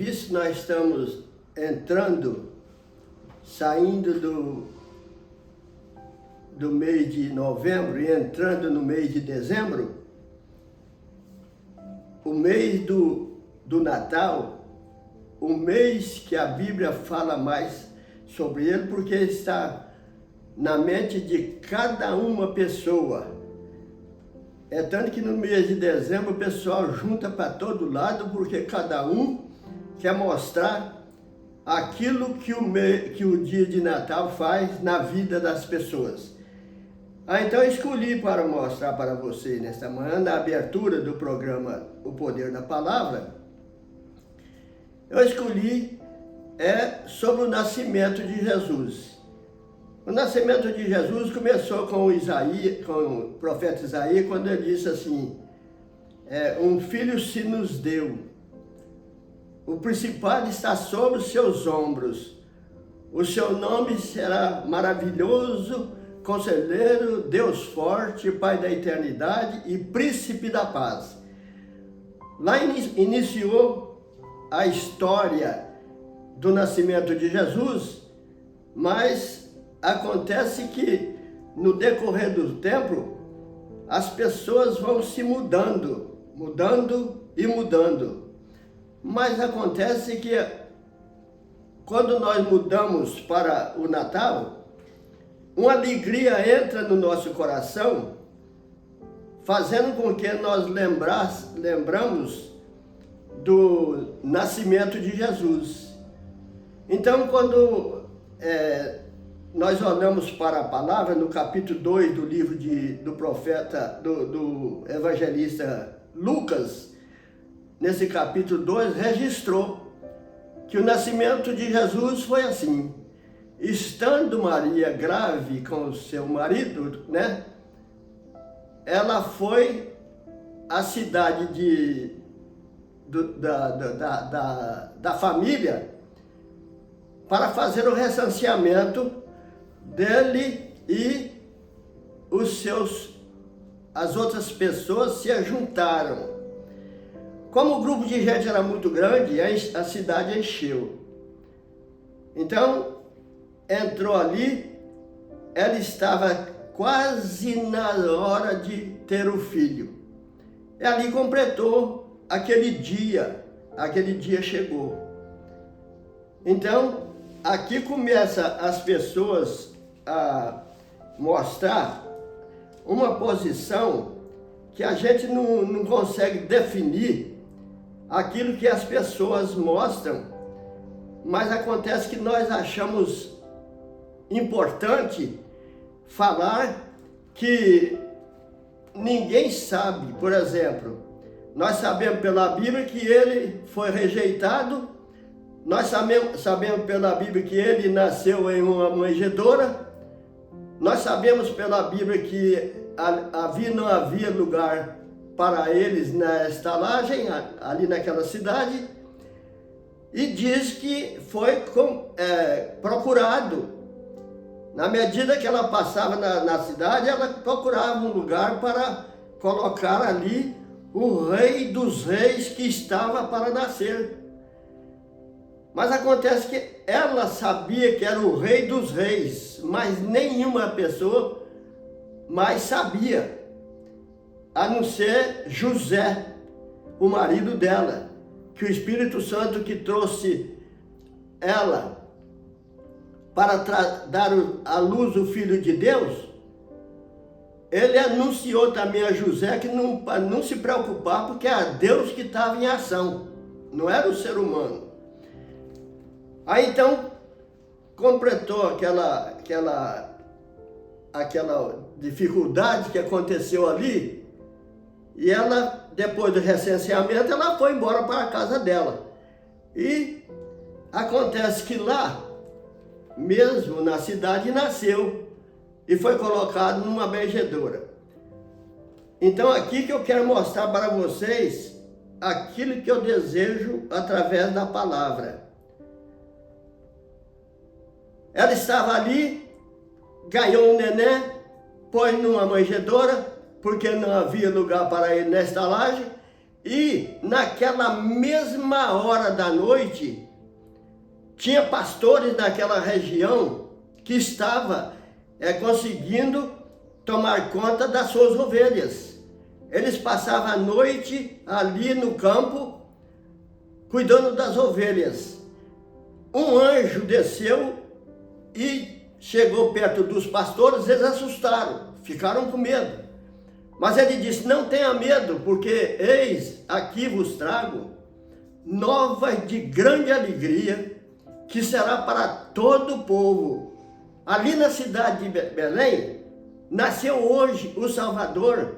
visto que nós estamos saindo do mês de novembro e entrando no mês de dezembro, o mês do Natal, o mês que a Bíblia fala mais sobre ele, porque está na mente de cada uma pessoa. É tanto que no mês de dezembro o pessoal junta para todo lado, porque cada um quer mostrar aquilo que o dia de Natal faz na vida das pessoas. Então eu escolhi para mostrar para você nesta manhã, na abertura do programa O Poder da Palavra, eu escolhi sobre o nascimento de Jesus. O nascimento de Jesus começou com o profeta Isaías, quando ele disse assim, um filho se nos deu, o principado está sobre os seus ombros, o seu nome será maravilhoso, conselheiro, Deus forte, Pai da eternidade e príncipe da paz. Lá iniciou a história do nascimento de Jesus, mas acontece que no decorrer do tempo as pessoas vão se mudando. Mas acontece que quando nós mudamos para o Natal, uma alegria entra no nosso coração, fazendo com que nós lembramos do nascimento de Jesus. Então, quando nós olhamos para a palavra, no capítulo 2 do livro do profeta, do evangelista Lucas, nesse capítulo 2, registrou que o nascimento de Jesus foi assim. Estando Maria grave com o seu marido, ela foi à cidade da família para fazer o recenseamento dele, e as outras pessoas se ajuntaram. Como o grupo de gente era muito grande, a cidade encheu. Então, entrou ali, ela estava quase na hora de ter o filho. E ali completou aquele dia chegou. Então, aqui começa as pessoas a mostrar uma posição que a gente não consegue definir aquilo que as pessoas mostram, mas acontece que nós achamos importante falar que ninguém sabe. Por exemplo, nós sabemos pela Bíblia que ele foi rejeitado, nós sabemos pela Bíblia que ele nasceu em uma manjedoura, nós sabemos pela Bíblia que não havia lugar para eles na estalagem, ali naquela cidade, e diz que foi procurado. Na medida que ela passava na cidade, ela procurava um lugar para colocar ali o rei dos reis que estava para nascer. Mas acontece que ela sabia que era o rei dos reis, mas nenhuma pessoa mais sabia, a não ser José, o marido dela, que o Espírito Santo que trouxe ela para dar à luz o Filho de Deus, ele anunciou também a José que não se preocupar, porque era Deus que estava em ação, não era o ser humano. Aí então completou aquela dificuldade que aconteceu ali, e ela, depois do recenseamento, ela foi embora para a casa dela. E acontece que lá, mesmo na cidade, nasceu e foi colocado numa manjedoura. Então aqui que eu quero mostrar para vocês aquilo que eu desejo através da palavra. Ela estava ali, ganhou um neném, pôs numa manjedoura, porque não havia lugar para ele na estalagem, E naquela mesma hora da noite, tinha pastores naquela região que estava conseguindo tomar conta das suas ovelhas. Eles passavam a noite ali no campo, cuidando das ovelhas. Um anjo desceu e chegou perto dos pastores, eles assustaram, ficaram com medo. Mas ele disse: não tenha medo, porque eis, aqui vos trago novas de grande alegria, que será para todo o povo. Ali na cidade de Belém, nasceu hoje o Salvador,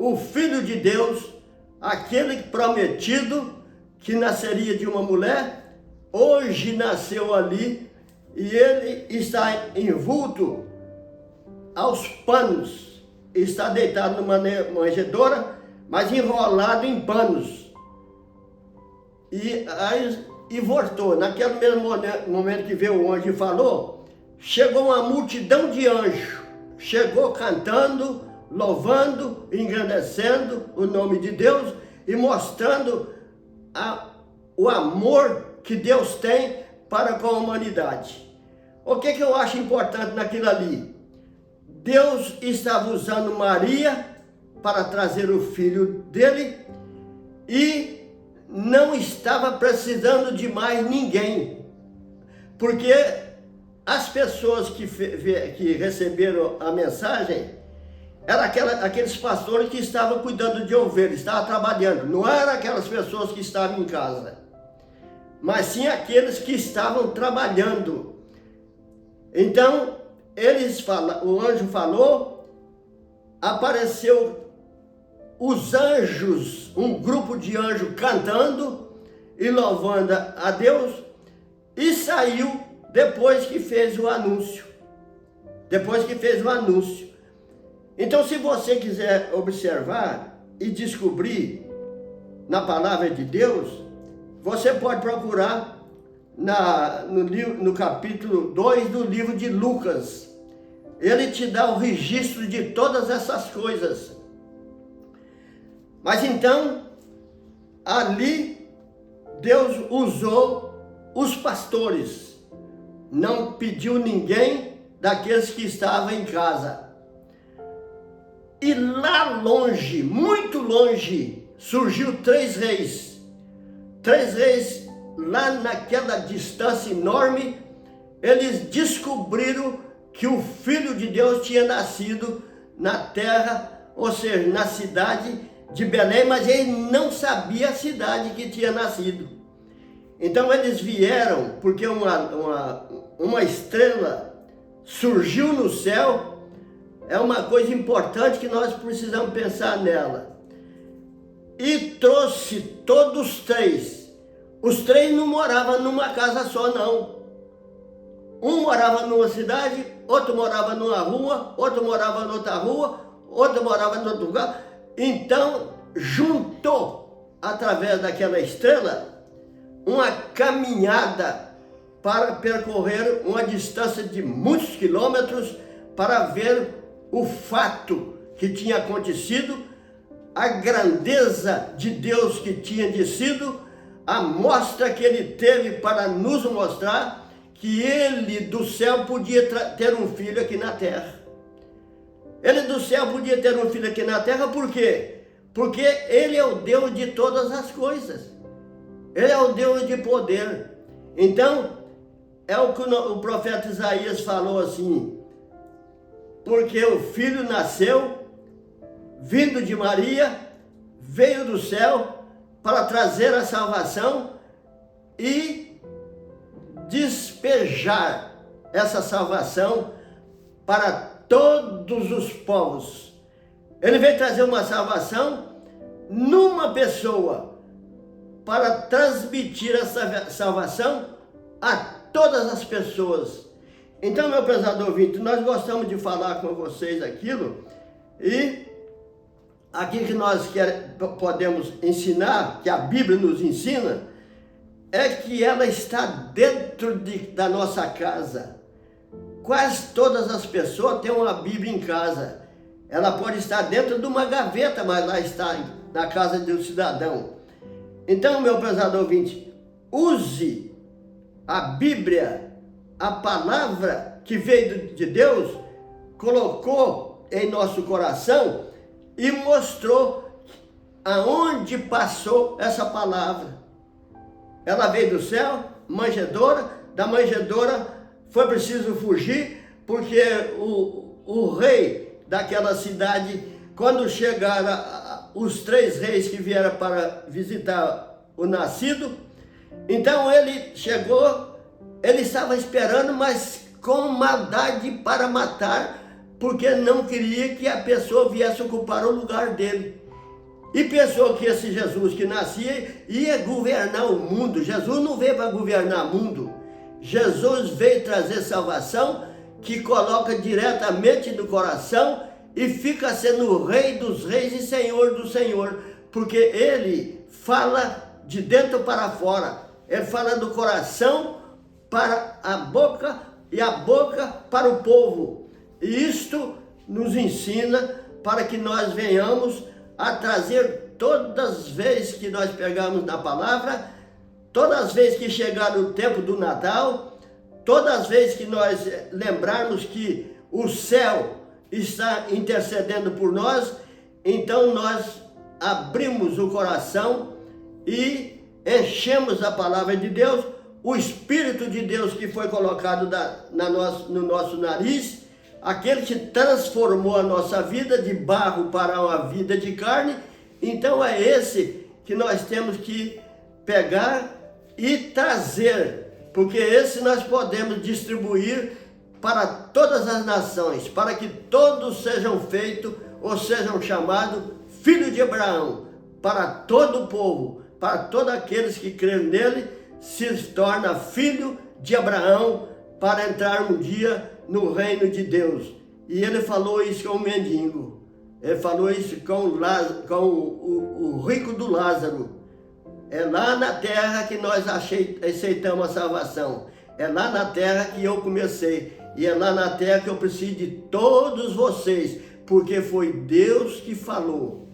o Filho de Deus, aquele prometido que nasceria de uma mulher, hoje nasceu ali, e ele está envolto aos panos, está deitado numa manjedoura, mas enrolado em panos. E voltou. Naquele mesmo momento que veio o anjo e falou, chegou uma multidão de anjos, chegou cantando, louvando, engrandecendo o nome de Deus e mostrando o amor que Deus tem para com a humanidade. O que eu acho importante naquilo ali? Deus estava usando Maria para trazer o filho dele e não estava precisando de mais ninguém, porque as pessoas que receberam a mensagem eram aqueles pastores que estavam cuidando de ovelhas, estavam trabalhando, não eram aquelas pessoas que estavam em casa, mas sim aqueles que estavam trabalhando. Então, o anjo falou, apareceu os anjos, um grupo de anjos cantando e louvando a Deus, e saiu depois que fez o anúncio. Então, se você quiser observar e descobrir na palavra de Deus, você pode procurar no capítulo 2 do livro de Lucas. Ele te dá o registro de todas essas coisas. Mas então, ali, Deus usou os pastores, não pediu ninguém daqueles que estavam em casa. E lá longe, muito longe, surgiu três reis. Lá naquela distância enorme, eles descobriram que o Filho de Deus tinha nascido na terra, ou seja, na cidade de Belém, mas ele não sabia a cidade que tinha nascido. Então eles vieram, porque uma estrela surgiu no céu, é uma coisa importante que nós precisamos pensar nela. E trouxe todos os três. Os três não moravam numa casa só, não. Um morava numa cidade, outro morava numa rua, outro morava noutra rua, outro morava em outro lugar. Então, juntou, através daquela estrela, uma caminhada para percorrer uma distância de muitos quilômetros para ver o fato que tinha acontecido, a grandeza de Deus que tinha descido, a mostra que ele teve para nos mostrar que ele do céu podia ter um filho aqui na terra. Ele do céu podia ter um filho aqui na terra, por quê? Porque ele é o Deus de todas as coisas. Ele é o Deus de poder. Então, é o que o profeta Isaías falou assim, porque o filho nasceu, vindo de Maria, veio do céu, para trazer a salvação e despejar essa salvação para todos os povos. Ele veio trazer uma salvação numa pessoa, para transmitir essa salvação a todas as pessoas. Então, meu prezado ouvinte, nós gostamos de falar com vocês aquilo, e aqui que nós podemos ensinar, que a Bíblia nos ensina, é que ela está dentro da nossa casa. Quase todas as pessoas têm uma Bíblia em casa. Ela pode estar dentro de uma gaveta, mas lá está na casa do cidadão. Então, meu prezado ouvinte, use a Bíblia, a palavra que veio de Deus, colocou em nosso coração e mostrou aonde passou essa palavra. Ela veio do céu, manjedoura, da manjedoura foi preciso fugir, porque o rei daquela cidade, quando chegaram os 3 reis que vieram para visitar o nascido, então ele chegou, ele estava esperando, mas com maldade para matar, porque não queria que a pessoa viesse ocupar o lugar dele. E pensou que esse Jesus que nascia ia governar o mundo. Jesus não veio para governar o mundo. Jesus veio trazer salvação, que coloca diretamente no coração e fica sendo o Rei dos Reis e Senhor do Senhor, porque Ele fala de dentro para fora. Ele fala do coração para a boca e a boca para o povo. E isto nos ensina para que nós venhamos a trazer todas as vezes que nós pegamos na palavra, todas as vezes que chegar o tempo do Natal, todas as vezes que nós lembrarmos que o céu está intercedendo por nós, então nós abrimos o coração e enchemos a palavra de Deus, o Espírito de Deus que foi colocado no nosso nariz, aquele que transformou a nossa vida de barro para uma vida de carne. Então é esse que nós temos que pegar e trazer, porque esse nós podemos distribuir para todas as nações, para que todos sejam feitos ou sejam chamados filhos de Abraão, para todo o povo, para todos aqueles que creem nele, se torna filho de Abraão, para entrar um dia no reino de Deus. E ele falou isso com o mendigo, ele falou isso com o rico do Lázaro. É lá na terra que nós aceitamos a salvação, é lá na terra que eu comecei, e é lá na terra que eu preciso de todos vocês, porque foi Deus que falou.